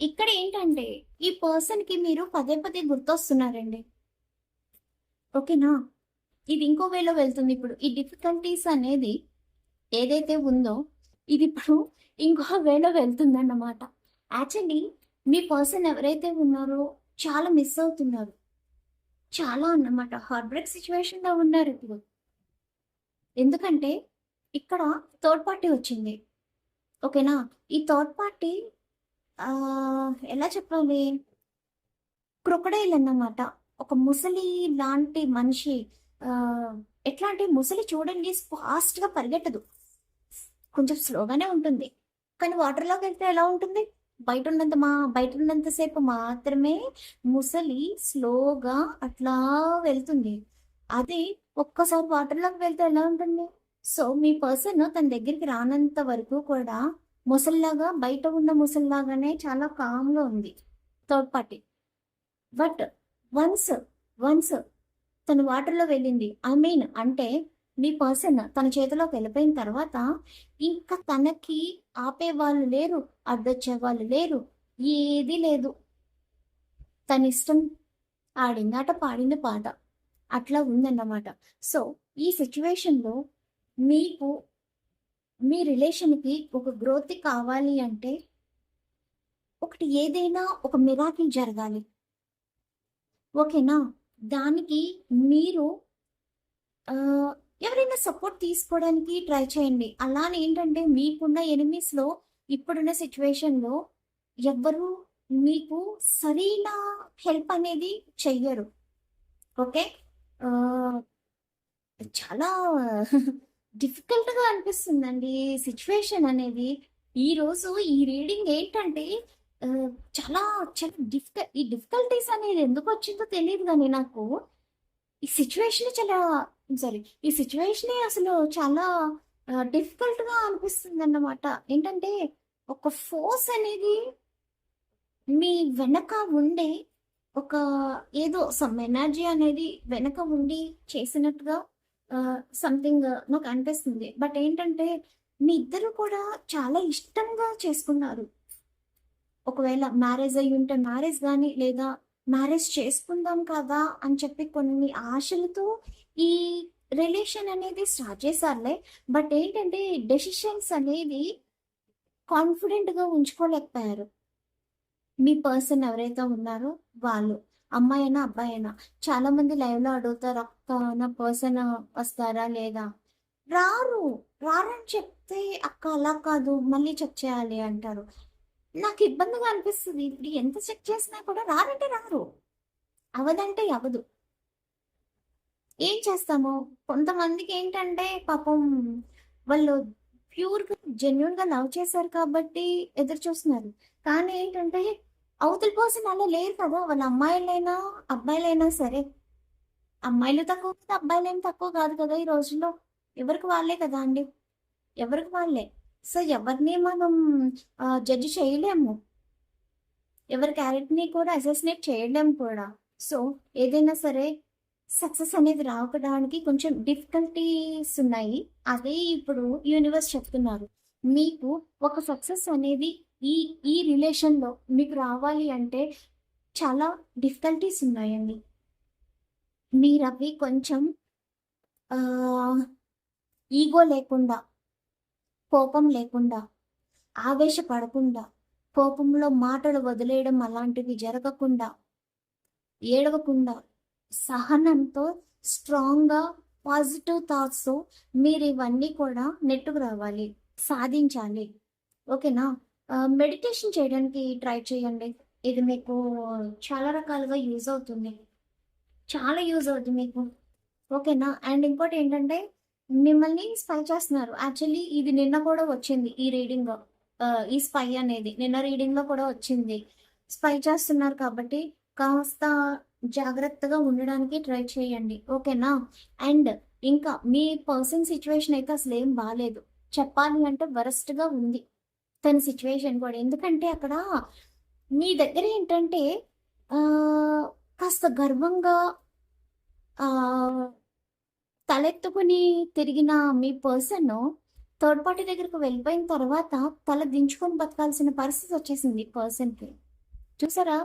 ఇక్కడ ఏంటంటే ఈ పర్సన్ కి మీరు పదే పదే గుర్తొస్తున్నారండి. ఓకేనా, ఇది ఇంకో వేలో వెళ్తుంది. ఇప్పుడు ఈ డిఫికల్టీస్ అనేది ఏదైతే ఉందో ఇది ఇప్పుడు ఇంకో వేలో వెళ్తుంది అన్నమాట. యాక్చువల్లీ మీ పర్సన్ ఎవరైతే ఉన్నారో చాలా మిస్ అవుతున్నారు, చాలా అన్నమాట. హార్ట్ బ్రేక్ సిచ్యువేషన్ లో ఉన్నారు ఇప్పుడు. ఎందుకంటే ఇక్కడ థర్డ్ పార్టీ వచ్చింది. ఓకేనా, ఈ థర్డ్ పార్టీ ఎలా చెప్పాలి, క్రొకడైల్ అన్నమాట. ఒక ముసలి లాంటి మనిషి. ఆ, ఎట్లా అంటే ముసలి చూడండి ఫాస్ట్ గా పరిగెట్టదు, కొంచెం స్లోగానే ఉంటుంది. కానీ వాటర్లోకి వెళ్తే ఎలా ఉంటుంది, బయట ఉన్నంతసేపు మాత్రమే ముసలి స్లోగా అట్లా వెళ్తుంది. అది ఒక్కసారి వాటర్లోకి వెళ్తే ఎలా ఉంటుంది. సో మీ పర్సన్ తన దగ్గరికి రానంత వరకు కూడా ముసలిలాగా, బయట ఉన్న ముసలిలాగానే చాలా కామ్గా ఉంది third party. But once once తను వాటర్లో వెళ్ళింది, ఐ మీన్ అంటే మీ పర్సన్ తన చేతిలోకి వెళ్ళిపోయిన తర్వాత ఇంకా తనకి ఆపే వాళ్ళు లేరు, అడ్డొచ్చే వాళ్ళు లేరు, ఏది లేదు. తన ఇష్టం, ఆడింది ఆట, పాడింది పాట, అట్లా ఉందన్నమాట. సో ఈ సిచ్యువేషన్లో మీకు మీ రిలేషన్కి ఒక గ్రోత్ కావాలి అంటే ఒకటి ఏదైనా ఒక మిరాకిల్ జరగాలి. ఓకేనా, దానికి మీరు ఎవరైనా సపోర్ట్ తీసుకోవడానికి ట్రై చేయండి. అలానే ఏంటంటే మీకున్న ఎనిమీస్లో ఇప్పుడున్న సిచ్యువేషన్లో ఎవ్వరు మీకు సరైన హెల్ప్ అనేది చెయ్యరు. ఓకే, చాలా డిఫికల్ట్గా అనిపిస్తుందండి సిచ్యువేషన్ అనేది. ఈరోజు ఈ రీడింగ్ ఏంటంటే చాలా చాలా ఈ డిఫికల్టీస్ అనేది ఎందుకు వచ్చిందో తెలియదు, కానీ నాకు ఈ సిచ్యువేషన్ చాలా సారీ ఈ సిచ్యువేషన్ అసలు చాలా డిఫికల్ట్గా అనిపిస్తుంది అన్నమాట. ఏంటంటే ఒక ఫోర్స్ అనేది మీ వెనక ఉండే ఒక ఏదో సమ్ ఎనర్జీ అనేది వెనక ఉండి చేసినట్టుగా సంథింగ్ నాకు అనిపిస్తుంది. బట్ ఏంటంటే మీ ఇద్దరు కూడా చాలా ఇష్టంగా చేసుకున్నారు. ఒకవేళ మ్యారేజ్ అయ్యి ఉంటే మ్యారేజ్ కానీ, లేదా మ్యారేజ్ చేసుకుందాం కదా అని చెప్పి కొన్ని ఆశలతో ఈ రిలేషన్ అనేది స్టార్ట్ చేశారులే. బట్ ఏంటంటే డెసిషన్స్ అనేది కాన్ఫిడెంట్గా ఉంచుకోలేకపోయారు. మీ పర్సన్ ఎవరైతే ఉన్నారో వాళ్ళు, అమ్మాయి అయినా అబ్బాయి అయినా. చాలా మంది లైవ్లో అడుగుతారు, అక్క నా పర్సన్ వస్తారా లేదా. రారు, రారని చెప్తే అక్క అలా కాదు మళ్ళీ చెక్ చేయాలి అంటారు. నాకు ఇబ్బందిగా అనిపిస్తుంది. ఇప్పుడు ఎంత చెక్ చేసినా కూడా రారంటే రారు, అవదంటే అవదు. ఏం చేస్తాము, కొంతమందికి ఏంటంటే పాపం వాళ్ళు ప్యూర్గా జెన్యున్గా లవ్ చేశారు కాబట్టి ఎదురు చూస్తున్నారు. కానీ ఏంటంటే అవతల పర్సన్ అలా లేరు కదా. వాళ్ళ అమ్మాయిలైనా అబ్బాయిలైనా సరే, అమ్మాయిలు తక్కువ కదా, అబ్బాయిలు ఏం తక్కువ కాదు కదా ఈ రోజుల్లో. ఎవరికి వాళ్ళే కదా అండి, ఎవరికి వాళ్ళే. సో ఎవరిని మనం జడ్జి చేయలేము, ఎవరి క్యారెక్టర్ని కూడా అసెసినేట్ చేయలేము కూడా. సో ఏదైనా సరే సక్సెస్ అనేది రావడానికి కొంచెం డిఫికల్టీస్ ఉన్నాయి. అదే ఇప్పుడు యూనివర్స్ చెప్తున్నారు, మీకు ఒక సక్సెస్ అనేది ఈ ఈ రిలేషన్లో మీకు రావాలి అంటే చాలా డిఫికల్టీస్ ఉన్నాయండి. మీరు అవి కొంచెం ఈగో లేకుండా, కోపం లేకుండా, ఆవేశపడకుండా, కోపంలో మాటలు వదిలేయడం అలాంటివి జరగకుండా, ఏడవకుండా, సహనంతో స్ట్రాంగ్గా పాజిటివ్ థాట్స్ మీరు ఇవన్నీ కూడా నెట్టుకు రావాలి, సాధించాలి. ఓకేనా, మెడిటేషన్ చేయడానికి ట్రై చేయండి. ఇది మీకు చాలా రకాలుగా యూజ్ అవుతుంది, చాలా యూజ్ అవుతుంది మీకు. ఓకేనా, అండ్ ఇంకోటి ఏంటంటే మిమ్మల్ని స్పై చేస్తున్నారు. యాక్చువల్లీ ఇది నిన్న కూడా వచ్చింది ఈ రీడింగ్. ఈ స్పై అనేది నిన్న రీడింగ్‌లో కూడా వచ్చింది. స్పై చేస్తున్నారు కాబట్టి కాస్త జాగ్రత్తగా ఉండడానికి ట్రై చేయండి. ఓకేనా? అండ్ ఇంకా మీ పర్సన్ సిట్యుయేషన్ అయితే అసలేం బాలేదు. చెప్పాలి అంటే వరస్ట్‌గా ఉంది తన సిట్యుయేషన్ కూడా. ఎందుకంటే అక్కడ మీ దగ్గర ఏంటంటే కాస్త గర్వంగా ఆహ్ తలెత్తుకుని తిరిగిన మీ పర్సన్ థర్డ్ పార్టీ దగ్గరకు వెళ్ళిపోయిన తర్వాత తల దించుకొని బతకాల్సిన పరిస్థితి వచ్చేసింది పర్సన్కి. చూసారా?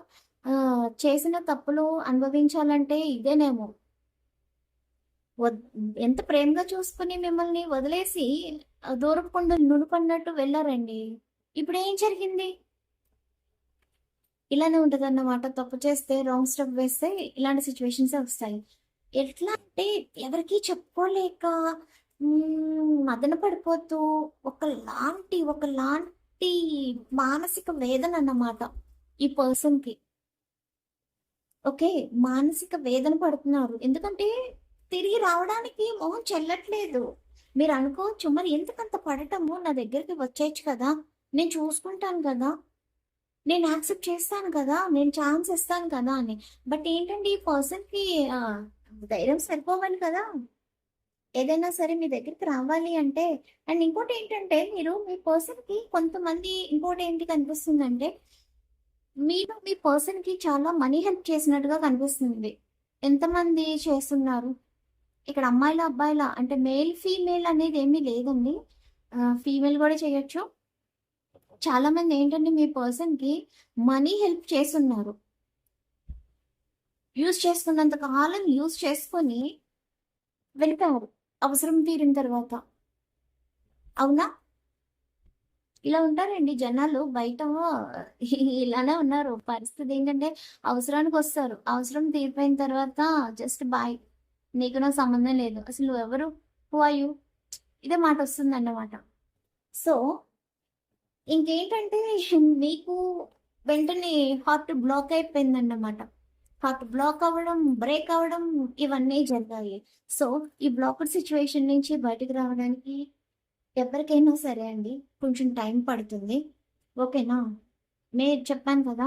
చేసిన తప్పులు అనుభవించాలంటే ఇదేనేమో. వద్ ఎంత ప్రేమగా చూసుకుని మిమ్మల్ని వదిలేసి దూరపు కొండలు నునుపన్నట్టు వెళ్ళారండి. ఇప్పుడేం జరిగింది? ఇలానే ఉంటదన్నమాట. తప్పు చేస్తే, రాంగ్ స్టెప్ వేస్తే ఇలాంటి సిచ్యువేషన్సే వస్తాయి. ఎట్లా అంటే ఎవరికీ చెప్పుకోలేక మదన పడిపోతూ ఒకలాంటి మానసిక వేదన అన్నమాట ఈ పర్సన్‌కి. ఓకే. మానసిక వేదన పడుతున్నారు. ఎందుకంటే తిరిగి రావడానికి మొహం చెల్లట్లేదు. మీరనుకోవచ్చు మరి ఎందుకంత పడటము? నా దగ్గరికి వచ్చేయొచ్చు కదా! నేను చూసుకుంటాను కదా! నేను యాక్సెప్ట్ చేస్తాను కదా! నేను ఛాన్స్ ఇస్తాను కదా! అని. బట్ ఏంటంటే ఈ పర్సన్‌కి ధైర్యం సరిపోవాలి కదా! ఏదైనా సరే మీ దగ్గరికి రావాలి అంటే. అండ్ ఇంకోటేంటంటే మీరు మీ పర్సన్‌కి కొంతమంది ఇంకోటేంటి కనిపిస్తుందంటే, మీరు మీ పర్సన్‌కి చాలా మనీ హెల్ప్ చేసినట్టుగా కనిపిస్తుంది. ఎంతమంది చేస్తున్నారు? ఇక్కడ అమ్మాయిలా, అబ్బాయిలా అంటే మేల్, ఫీమేల్ అనేది ఏమీ లేదండి. ఫీమేల్ గూడా చేయొచ్చు. చాలామంది ఏంటంటే మీ పర్సన్‌కి మనీ హెల్ప్ చేసున్నారు. యూజ్ చేసుకున్నంత కాలం యూజ్ చేసుకొని వెళ్ళిపోయారు. అవసరం తీరిన తర్వాత. అవునా? ఇలా ఉంటారండి జనాలు బయట. ఇలానే ఉన్నారు. పరిస్థితి ఏంటంటే అవసరానికొస్తారు. అవసరం తీరిపోయిన తర్వాత జస్ట్ బాయ్. నీకు నాకు సంబంధం లేదు. అసలు నువ్వెవరు? Who are you? ఇదే మాటొస్తుందన్నమాట. సో, ఇంకేంటంటే మీకు వెంటనే హార్ట్ బ్లాక్ అయిపోయిందన్నమాట. హార్ట్ బ్లాక్ అవ్వడం, బ్రేక్ అవ్వడం ఇవన్నీ జరిగాయి. సో, ఈ బ్లాక్డ్ సిట్యుయేషన్ నుంచి బయటకి రావడానికి ఎవరికైనా సరే అండి కొంచెం టైం పడుతుంది. ఓకేనా? చెప్పాను కదా!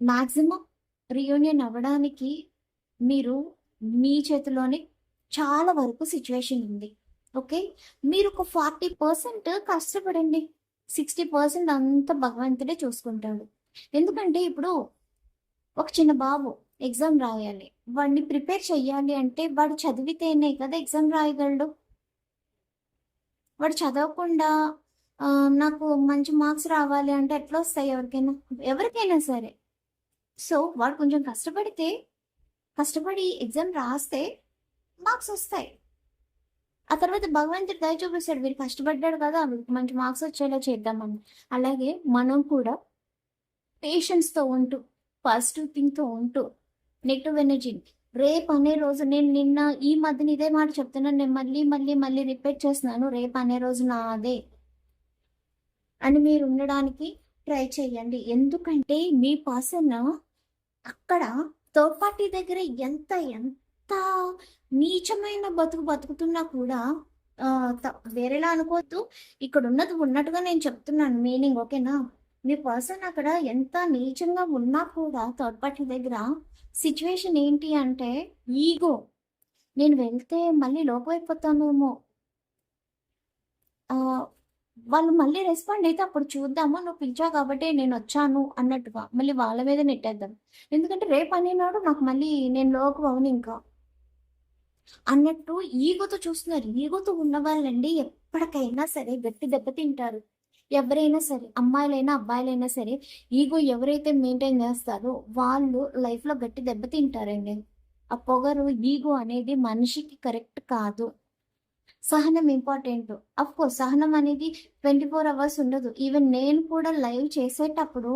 మాక్సిమం రీయూనియన్ అవ్వడానికి మీరు మీ చేతిలోనే చాలా వరకు సిట్యుయేషన్ ఉంది. ఓకే. మీరు ఒక 40% కష్టపడండి. 60% అంతా భగవంతుడే చూసుకుంటాడు. ఎందుకంటే ఇప్పుడు ఒక చిన్న బాబు ఎగ్జామ్ రాయాలి. వాడిని ప్రిపేర్ చెయ్యాలి అంటే వాడు చదివితేనే కదా ఎగ్జామ్ రాయగలడు. వాడు చదవకుండా నాకు మంచి మార్క్స్ రావాలి అంటే ఎట్లొస్తాయి ఎవరికైనా? ఎవరికైనా సరే. సో, వాడు కొంచెం కష్టపడి ఎగ్జామ్ రాస్తే మార్క్స్ ఒస్తాయి. ఆ తర్వాత భగవంతుడు దయ చూపిస్తాడు. వీడు కష్టపడ్డాడు కదా! వీడికి మంచి మార్క్స్ వచ్చేలా చేద్దామని. అలాగే మనం కూడా పేషెన్స్‌తో ఉంటూ, పాజిటివ్ థింక్‌తో ఉంటూ, నెగెటివ్ ఎనర్జీని రేపనే రోజు నేను నిన్న ఈ మధ్యన ఇదే మాట చెప్తున్నాను. నేను మళ్ళీ రిపీట్ చేస్తున్నాను. రేపనే రోజు నాదే అని మీరు ఉండడానికి ట్రై చేయండి. ఎందుకంటే మీ పర్సన్ అక్కడ థర్డ్ పార్టీ దగ్గర ఎంత నీచమైన బతుకు బతుకుతున్నా కూడా వేరేలా అనుకోవద్దు. ఇక్కడ ఉన్నది ఉన్నట్టుగా నేను చెప్తున్నాను మీనింగ్. ఓకేనా? మీ పర్సన్ అక్కడ ఎంత నీచంగా ఉన్నా కూడా థర్డ్ పార్టీ దగ్గర సిచ్యువేషన్ ఏంటి అంటే ఈగో. నేను వెళ్తే మళ్ళీ లోపమైపోతానేమో. వాళ్ళు మళ్ళీ రెస్పాండ్ అయితే అప్పుడు చూద్దాము. నువ్వు పిలిచావు కాబట్టి నేనొచ్చాను అన్నట్టుగా. మళ్ళీ వాళ్ళ మీద నెట్టేద్దాం. ఎందుకంటే రేపనేనాడు నాకు మళ్ళీ నేను లోకు అవనింకా అన్నట్టు ఈగోతో చూస్తున్నారు. ఈగోతో ఉన్నవాళ్ళండి ఎప్పటికైనా సరే గట్టి దెబ్బ తింటారు. ఎవరైనా సరే అమ్మాయిలైనా, అబ్బాయిలైనా సరే ఈగో ఎవరైతే మెయింటైన్ చేస్తారో వాళ్ళు లైఫ్‌లో గట్టి దెబ్బ తింటారండి. ఆ పొగరు, ఈగో అనేది మనిషికి కరెక్ట్ కాదు. సహనం ఇంపార్టెంట్. అఫ్‌కోర్స్ సహనం అనేది 24 అవర్స్ ఉండదు. ఈవెన్ నేను కూడా లైవ్ చేసేటప్పుడు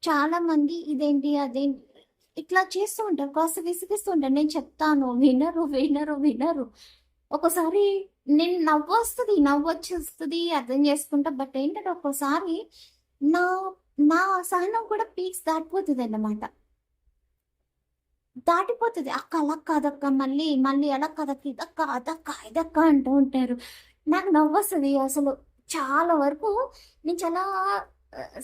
చాలామంది ఇదేంటి, అదేంటి ఇట్లా చేస్తూ ఉంటారు. కాస్త విసిగిస్తూ ఉంటారు. నేను చెప్తాను వినరు. ఒక్కోసారి నేను నవ్వొచ్చేస్తది అర్థం చేసుకుంటా. బట్ ఏంటంటే ఒక్కోసారి నా నా సహనం కూడా పీక్స్ దాటిపోతదన్నమాట. దాటిపోతది. అక్క అలా కాదక్క, మళ్ళీ మళ్ళీ అలా కాదక్క, ఇదక్క, అదక్క, ఇదక్క అంటూ ఉంటారు. నాకు నవ్వొస్తది అసలు. చాలా వరకు నేను చాలా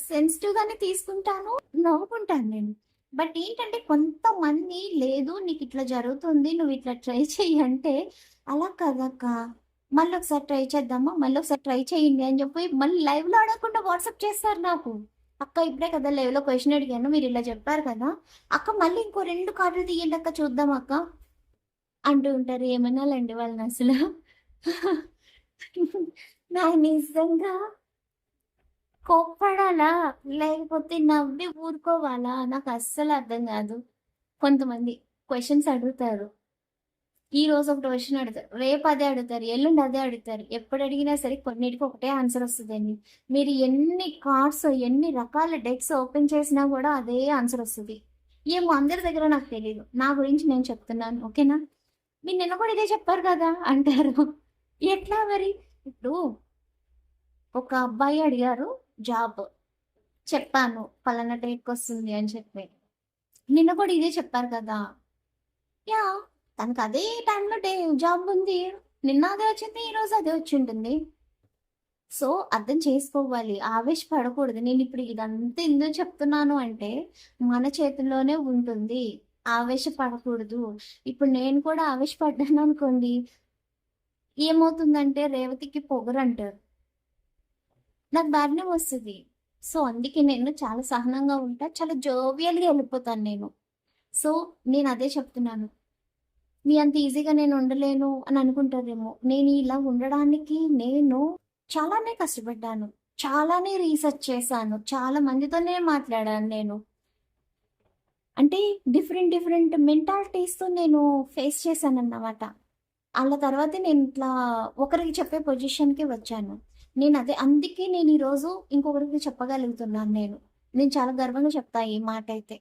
సెన్సిటివ్‌గానే తీసుకుంటాను. నవ్వుకుంటాను నేను. బట్ ఏంటంటే కొంతమంది లేదు నీకిట్లా జరుగుతుంది, నువ్విట్లా ట్రై చెయ్యి అంటే, అలా కాదక్క, మళ్ళొకసారి ట్రై చేద్దామా? మళ్ళొకసారి ట్రై చేయండి అని చెప్పి మళ్ళీ లైవ్‌లో అడగకుండా వాట్సాప్ చేస్తారు నాకు. అక్క ఇప్పుడే కదా లైవ్‌లో క్వెషన్ అడిగాను. మీరిలా చెప్పారు కదా! అక్క మళ్ళీ ఇంకో 2 కార్డులు తీయండక్క చూద్దాం అక్క అంటూ ఉంటారు. ఏమనాలండి వాళ్ళనసలు. నాకు నిజంగా కోప్పడాలా? లేకపోతే నవ్వి ఊరుకోవాలా? నాకు అస్సలు అర్థం కాదు. కొంతమంది క్వెషన్స్ అడుగుతారు. ఈరోజు ఒక క్వెషన్ అడుగుతారు. రేపు అదే అడుగుతారు. ఎల్లుండి అదే అడుగుతారు. ఎప్పుడు అడిగినా సరే కొన్నిటికి ఒకటే ఆన్సర్ వస్తదండి. మీరు ఎన్ని కార్డ్స్, ఎన్ని రకాల డెక్స్ ఓపెన్ చేసినా కూడా అదే ఆన్సర్ వస్తది. ఏమో అందరి దగ్గర నాకు తెలీదు. నా గురించి నేను చెప్తున్నాను. ఓకేనా? మీరు నిన్న కూడా ఇదే చెప్పారు కదా! అంటారు. ఎట్లా మరి? ఇప్పుడు ఒక అబ్బాయి అడిగారు జాబ్. చెప్పాను పలానా డేట్‌కొస్తుంది అని చెప్పి. నిన్న కూడా ఇదే చెప్పారు కదా! యాహ్! తనకదే టైంలో జాబ్ ఉంది. నిన్న అదే వచ్చింది. ఈరోజు అదే వచ్చుంటుంది. సో, అర్థం చేసుకోవాలి. ఆవేశపడకూడదు. నేనిప్పుడు ఇదంతా ఎందుకు చెప్తున్నాను అంటే, మన చేతుల్లోనే ఉంటుంది. ఆవేశపడకూడదు. ఇప్పుడు నేను కూడా ఆవేశపడ్డాననుకోండి, ఏమవుతుందంటే రేవతికి పొగరంటారు. నాకు బ్యాడ్ నేమ్ వస్తది. సో, అందుకే నేను చాలా సహనంగా ఉంటా. చాలా జోవియల్‌గా ఎళ్ళిపోతాను నేను. సో, నేనదే చెప్తున్నాను. మీ అంత ఈజీగా నేను ఉండలేను అని అనుకుంటారేమో. నేను ఇలా ఉండడానికి నేను చాలానే కష్టపడ్డాను. చాలానే రీసెర్చ్ చేశాను. చాలా మందితోనే మాట్లాడాను నేను. అంటే డిఫరెంట్ డిఫరెంట్ మెంటాలిటీస్‌తో నేను ఫేస్ చేశానన్నమాట. ఆళ్ళ తర్వాతే నేను ఇట్లా ఒకరికి చెప్పే పొజిషన్‌కి వచ్చాను. నేనదే అందుకే నేను ఈరోజు ఇంకొకరికి చెప్పగలుగుతున్నాను నేను. నేను చాలా గర్వంగా చెప్తా ఈ మాటైతే.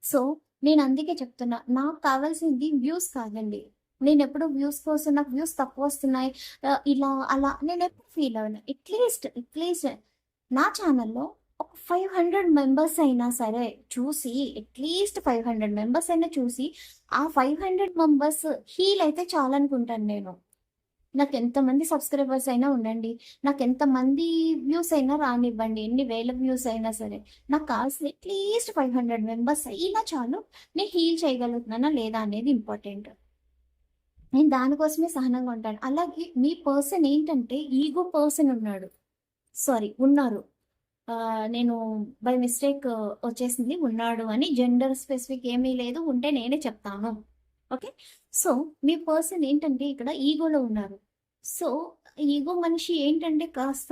సో, నేనందుకే చెప్తున్నా. నాకు కావాల్సింది వ్యూస్ కాదండి. నేనెప్పుడు వ్యూస్ కోసం నాకు వ్యూస్ తక్కువొస్తున్నాయి. ఇలా అలా నేనెప్పుడు ఫీల్ అవ్వను. అట్‌లీస్ట్ నా ఛానెల్‌లో ఒక 500 మెంబర్స్ అయినా సరే చూసి, అట్‌లీస్ట్ 500 మెంబర్స్ అయినా చూసి, ఆ 500 మెంబర్స్ హీల్ అయితే చాలనుకుంటాను నేను. నాకెంతమంది సబ్‌స్క్రైబర్స్ అయినా ఉండండి. నాకెంతమంది వ్యూస్ అయినా రానివ్వండి. ఎన్ని వేల వ్యూస్ అయినా సరే. నాకు కావాల్సింది అట్‌లీస్ట్ 500 మెంబర్స్ అయినా చాలు. నేను హీల్ చేయగలుగుతున్నానా లేదా అనేది ఇంపార్టెంట్. నేను దానికోసమే సహనంగా ఉంటాను. అలాగే మీ పర్సన్ ఏంటంటే ఈగో పర్సన్ ఉన్నాడు. సారీ ఉన్నారు. నేను బై మిస్టేక్ వచ్చేసింది ఉన్నాడు అని. జెండర్ స్పెసిఫిక్ ఏమీ లేదు. ఉంటే నేనే చెప్తాను. ఓకే. సో, మీ పర్సన్ ఏంటంటే ఇక్కడ ఈగోలో ఉన్నారు. సో, ఈగో మనిషి ఏంటంటే కాస్త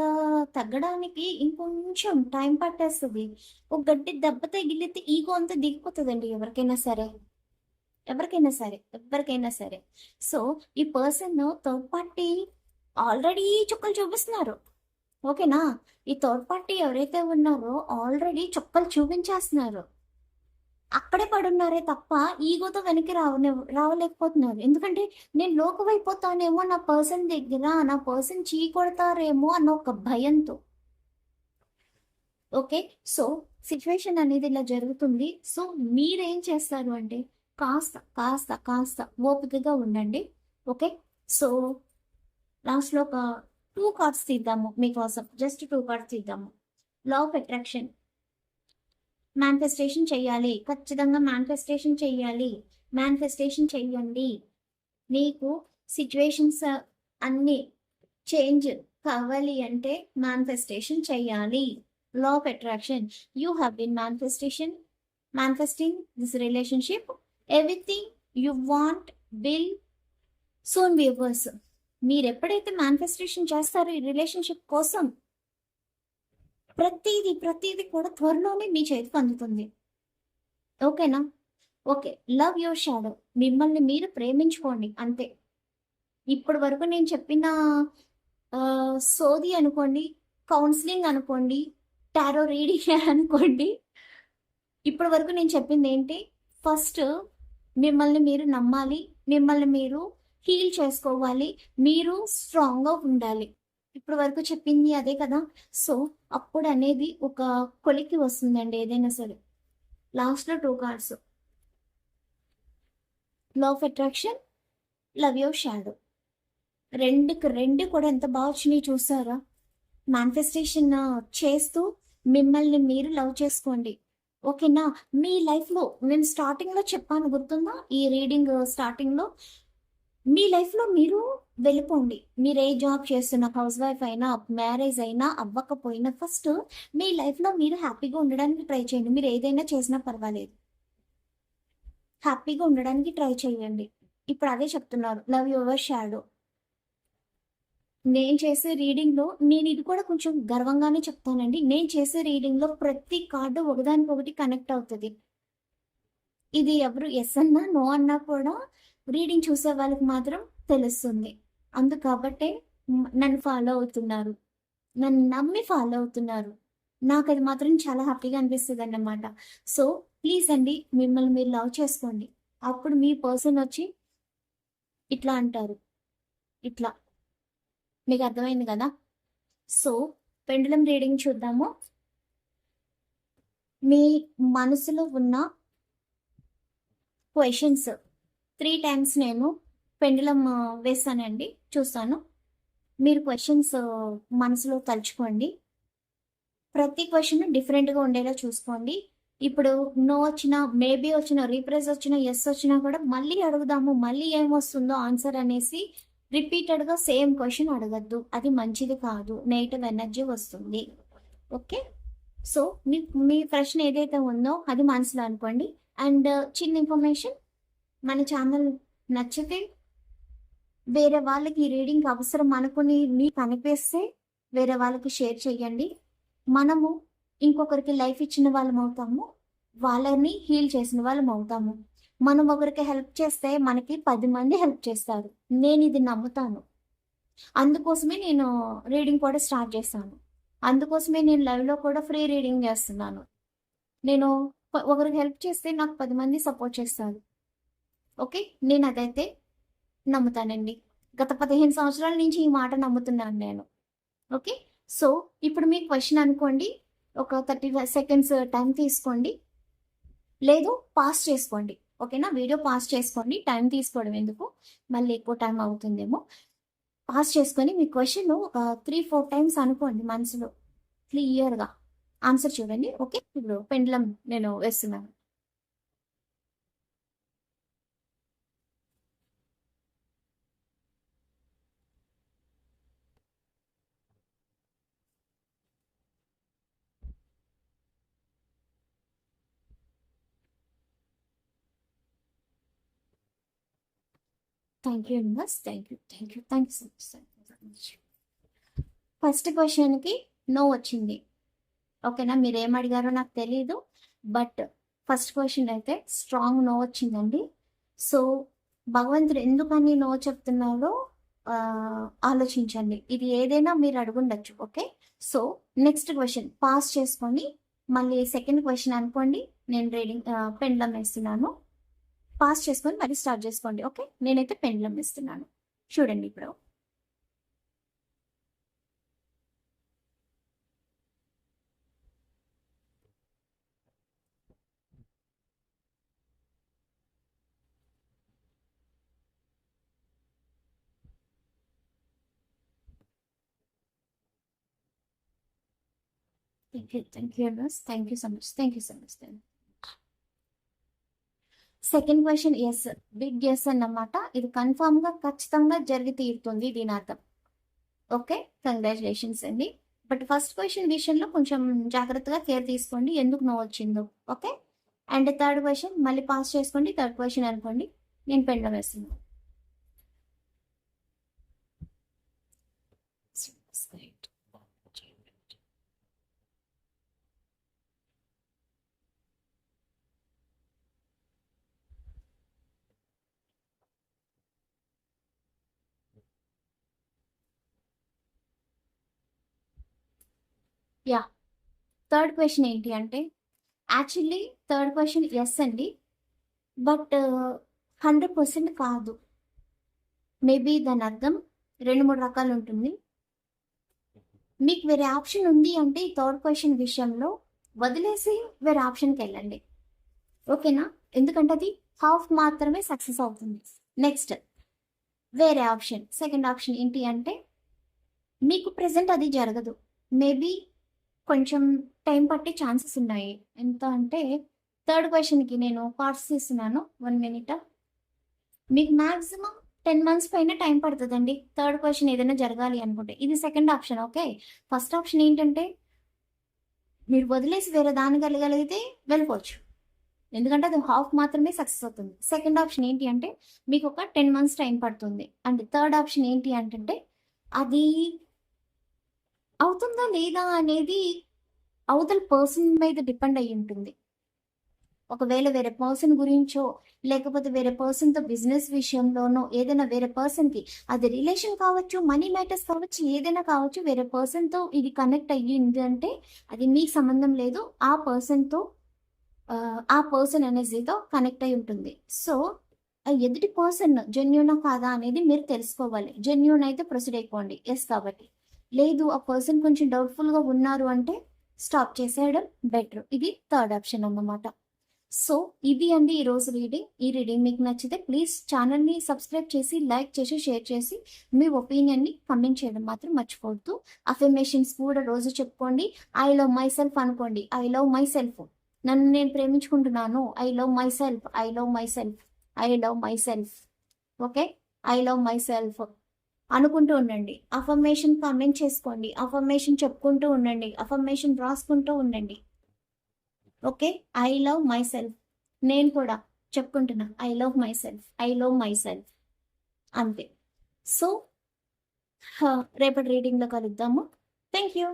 తగ్గడానికి ఇంకొంచెం టైం పట్టేస్తది. ఒక గట్టి దెబ్బ తగిలితే ఈగో అంతా దిగిపోతదండి ఎవరికైనా సరే. ఎవరికైనా సరే, ఎవ్వరికైనా సరే. సో, ఈ పర్సన్ థర్డ్ పార్టీ ఆల్రెడీ చుక్కలు చూపిస్తున్నారు. ఓకేనా? ఈ థర్డ్ పార్టీ ఎవరైతే ఉన్నారో ఆల్రెడీ చుక్కలు చూపించేస్తున్నారు. అక్కడే పడున్నారే తప్ప ఈగోతో వెనక్కి రావలేకపోతున్నారు. ఎందుకంటే నేను లోకువైపోతానేమో నా పర్సన్ దగ్గర, నా పర్సన్ కొడతారేమో అన్న ఒక భయంతో. ఓకే. సో, సిట్యుయేషన్ అనేది ఇలా జరుగుతుంది. సో, మీరేం చేస్తారు అంటే కాస్త ఓపికగా ఉండండి. ఓకే. సో, లాస్ట్‌లో ఒక 2 కార్డ్స్ తీద్దాము మీకోసం. జస్ట్ 2 కార్డ్స్ తీద్దాము. Law of attraction. మేనిఫెస్టేషన్ చెయ్యాలి. ఖచ్చితంగా మేనిఫెస్టేషన్ చెయ్యాలి. మేనిఫెస్టేషన్ చెయ్యండి. మీకు సిట్యుయేషన్స్ అన్నీ చేంజ్ కావాలి అంటే మేనిఫెస్టేషన్ చెయ్యాలి. Law of attraction. You have been manifesting this relationship. Everything you want will soon be yours. మీరు ఎప్పుడైతే మేనిఫెస్టేషన్ చేస్తారో ఈ రిలేషన్‌షిప్ కోసం ప్రతీది కూడా త్వరలోనే మీ చేతికి అందుతుంది. ఓకేనా? ఓకే. Love your shadow. మిమ్మల్ని మీరు ప్రేమించుకోండి అంతే. ఇప్పటి వరకు నేను చెప్పిన సోది అనుకోండి, కౌన్సెలింగ్ అనుకోండి, టారో రీడింగ్ అనుకోండి. ఇప్పటి వరకు నేను చెప్పిందేంటి? ఫస్ట్ మిమ్మల్ని మీరు నమ్మాలి. మిమ్మల్ని మీరు హీల్ చేసుకోవాలి. మీరు స్ట్రాంగ్‌గా ఉండాలి. ఇప్పటి వరకు చెప్పింది అదే కదా! సో, అప్పుడనేది ఒక కొలిక్కి వస్తుందండి ఏదైనా సరే. లాస్ట్‌లో 2 cards. Law of attraction, love your shadow. రెండు కూడా ఎంత బాగా వచ్చినాయి చూసారా? మేనిఫెస్టేషన్ చేస్తూ మిమ్మల్ని మీరు లవ్ చేసుకోండి. ఓకేనా? మీ లైఫ్లో నేను స్టార్టింగ్లో చెప్పాను, గుర్తుందా? ఈ రీడింగ్ స్టార్టింగ్లో మీ లైఫ్లో మీరు వెళ్ళిపోండి. మీరు ఏ జాబ్ చేస్తున్నా, హౌస్ వైఫ్ అయినా, మ్యారేజ్ అయినా అవ్వకపోయినా, ఫస్ట్ మీ లైఫ్లో మీరు హ్యాపీగా ఉండడానికి ట్రై చేయండి. మీరు ఏదైనా చేసినా పర్వాలేదు, హ్యాపీగా ఉండడానికి ట్రై చేయండి. ఇప్పుడు అదే చెప్తున్నారు, లవ్ యువర్ షాడో. నేను చేసే రీడింగ్లో నేను ఇది కూడా కొంచెం గర్వంగానే చెప్తానండి. నేను చేసే రీడింగ్లో ప్రతి కార్డు ఒకదానికొకటి కనెక్ట్ అవుతుంది. ఇది ఎవరు ఎస్ అన్నా నో అన్నా కూడా రీడింగ్ చూసే వాళ్ళకి మాత్రం తెలుస్తుంది. కాబట్టే నన్ను ఫాలో అవుతున్నారు, నన్ను నమ్మి ఫాలో అవుతున్నారు. నాకు అది మాత్రం చాలా హ్యాపీగా అనిపిస్తుంది అన్నమాట. సో ప్లీజ్ అండి, మిమ్మల్ని మీరు లవ్ చేసుకోండి. అప్పుడు మీ పర్సన్ వచ్చి ఇట్లా అంటారు, ఇట్లా. మీకు అర్థమైంది కదా? సో పెండులం రీడింగ్ చూద్దాము. మీ మనసులో ఉన్న క్వశ్చన్స్ 3 టైమ్స్ నేను పెండులం వేస్తానండి, చూస్తాను. మీరు క్వశ్చన్స్ మనసులో తలుచుకోండి. ప్రతి క్వశ్చన్ డిఫరెంట్గా ఉండేలా చూసుకోండి. ఇప్పుడు నో వచ్చినా, మేబీ వచ్చినా, రీప్రెస్ వచ్చినా, ఎస్ వచ్చినా కూడా మళ్ళీ అడుగుదాము, మళ్ళీ ఏమొస్తుందో ఆన్సర్ అనేసి రిపీటెడ్గా సేమ్ క్వశ్చన్ అడగద్దు. అది మంచిది కాదు, నెగిటివ్ ఎనర్జీ వస్తుంది. ఓకే? సో మీ మీ ప్రశ్న ఏదైతే ఉందో అది మనసులో అనుకోండి. అండ్ చిన్న ఇన్ఫర్మేషన్, మన ఛానల్ నచ్చితే వేరే వాళ్ళకి ఈ రీడింగ్ అవసరం అనుకుని మీకు అనిపిస్తే వేరే వాళ్ళకి షేర్ చేయండి. మనము ఇంకొకరికి లైఫ్ ఇచ్చిన వాళ్ళం అవుతాము, వాళ్ళని హీల్ చేసిన వాళ్ళం అవుతాము. మనం ఒకరికి హెల్ప్ చేస్తే మనకి 10 మంది హెల్ప్ చేస్తారు. నేను ఇది నమ్ముతాను. అందుకోసమే నేను రీడింగ్ కూడా స్టార్ట్ చేశాను. అందుకోసమే నేను లైవ్లో కూడా ఫ్రీ రీడింగ్ చేస్తున్నాను. నేను ఒకరికి హెల్ప్ చేస్తే నాకు 10 మంది సపోర్ట్ చేస్తారు. ఓకే? నేను అదైతే నమ్ముతానండి. గత 15 సంవత్సరాల నుంచి ఈ మాట నమ్ముతున్నాను నేను. ఓకే? సో ఇప్పుడు మీ క్వశ్చన్ అనుకోండి, ఒక 35 సెకండ్స్ టైం తీసుకోండి, లేదు పాస్ చేసుకోండి. ఓకేనా? వీడియో పాస్ చేసుకోండి, టైం తీసుకోవడం ఎందుకు, మళ్ళీ ఎక్కువ టైం అవుతుందేమో. పాస్ చేసుకొని మీ క్వశ్చన్ ఒక 3-4 టైమ్స్ అనుకోండి మనసులో క్లియర్గా. ఆన్సర్ చూడండి. ఓకే? ఇప్పుడు పెండ్లం నేను వేస్తున్నాను. Thank you universe, thank you so much. First క్వశ్చన్కి నో వచ్చింది. ఓకేనా? మీరు ఏం అడిగారో నాకు తెలియదు, బట్ ఫస్ట్ క్వశ్చన్ అయితే స్ట్రాంగ్ నో వచ్చిందండి. సో భగవంతుడు ఎందుకని నో చెప్తున్నారో ఆలోచించండి. ఇది ఏదైనా మీరు అడుగుండొచ్చు. Okay? So next question pass చేసుకొని మళ్ళీ సెకండ్ క్వశ్చన్ అనుకోండి. నేను రీడింగ్ పెండ్లం వేస్తున్నాను. పాస్ చేసుకొని మళ్ళీ స్టార్ట్ చేసుకోండి. ఓకే? నేనైతే పెండ్లం వేస్తున్నాను. చూడండి ఇప్పుడు. Thank you so much. Second question yes, big yes అన్నమాట. ఇది కన్ఫామ్ గా ఖచ్చితంగా జరిగి తీరుతుంది దీని అర్థం. ఓకే? కంగ్రాచులేషన్స్ అండి. బట్ ఫస్ట్ క్వశ్చన్ విషయంలో కొంచెం జాగ్రత్తగా కేర్ తీసుకోండి, ఎందుకు నో వచ్చిందో. ఓకే? అండ్ థర్డ్ క్వశ్చన్ మళ్ళీ పాస్ చేసుకోండి. థర్డ్ క్వశ్చన్ అనుకోండి. నేను పెండ్లం వేస్తున్నాను. యా, థర్డ్ క్వశ్చన్ ఏంటి అంటే, యాక్చువల్లీ థర్డ్ క్వశ్చన్ ఎస్ అండి, బట్ 100% కాదు. మేబీ దాని అర్థం 2-3 రకాలు ఉంటుంది. మీకు వేరే ఆప్షన్ ఉంది అంటే ఈ థర్డ్ క్వశ్చన్ విషయంలో వదిలేసి వేరే ఆప్షన్కి వెళ్ళండి. ఓకేనా? ఎందుకంటే అది హాఫ్ మాత్రమే సక్సెస్ అవుతుంది. నెక్స్ట్ వేరే ఆప్షన్, సెకండ్ ఆప్షన్ ఏంటి అంటే మీకు ప్రెజెంట్ అది జరగదు, మేబీ కొంచెం టైం పట్టే ఛాన్సెస్ ఉన్నాయి. ఎంత అంటే థర్డ్ క్వశ్చన్కి నేను పార్ట్స్ తీస్తున్నాను, 1 minute. మీకు మ్యాక్సిమం 10 months పైన టైం పడుతుందండి థర్డ్ క్వశ్చన్ ఏదైనా జరగాలి అనుకుంటే. ఇది second option. Okay, first option ఏంటంటే మీరు వదిలేసి వేరే దానికి వెళ్ళగలిగితే వెళ్ళిపోవచ్చు, ఎందుకంటే అది హాఫ్ మాత్రమే సక్సెస్ అవుతుంది. సెకండ్ ఆప్షన్ ఏంటి అంటే మీకు ఒక 10 months టైం పడుతుంది. అండ్ థర్డ్ ఆప్షన్ ఏంటి అంటే అది అవుతుందా లేదా అనేది అవతల పర్సన్ మీద డిపెండ్ అయ్యి ఉంటుంది. ఒకవేళ వేరే పర్సన్ గురించో లేకపోతే వేరే పర్సన్తో బిజినెస్ విషయంలోనో ఏదైనా వేరే పర్సన్కి, అది రిలేషన్ కావచ్చు, మనీ మ్యాటర్స్ కావచ్చు, ఏదైనా కావచ్చు, వేరే పర్సన్తో ఇది కనెక్ట్ అయ్యింది అంటే అది మీకు సంబంధం లేదు, ఆ పర్సన్తో ఆ పర్సన్ ఎనర్జీతో కనెక్ట్ అయి ఉంటుంది. సో ఎదుటి పర్సన్ జెన్యూనా కాదా అనేది మీరు తెలుసుకోవాలి. జెన్యూన్ అయితే ప్రొసీడ్ అయిపోండి, ఎస్ కాబట్టి. లేదు ఆ పర్సన్ కొంచెం డౌట్ఫుల్గా ఉన్నారు అంటే స్టాప్ చేసేయడం బెటర్. ఇది థర్డ్ ఆప్షన్ అన్నమాట. సో ఇది అండి ఈరోజు రీడింగ్. ఈ రీడింగ్ మీకు నచ్చితే ప్లీజ్ ఛానల్ని సబ్స్క్రైబ్ చేసి, లైక్ చేసి, షేర్ చేసి మీ ఒపీనియన్ని కమెంట్ చేయడం మాత్రం మర్చిపోవద్దు. అఫర్మేషన్స్ కూడా రోజు చెప్పుకోండి. ఐ లవ్ మై సెల్ఫ్ అనుకోండి. ఐ లవ్ మై సెల్ఫ్, నన్ను నేను ప్రేమించుకుంటున్నాను. I love myself, I love myself, I love myself. Okay, I love myself అనుకుంటూ ఉండండి. అఫర్మేషన్ కామెంట్ చేసుకోండి, అఫర్మేషన్ చెప్పుకుంటూ ఉండండి, అఫర్మేషన్ రాసుకుంటూ ఉండండి. Okay, I love myself. నేను కూడా చెప్పుకుంటున్నా, I love myself, I love myself, అంతే. సో రేపటి రీడింగ్లో కలుద్దాము. Thank you.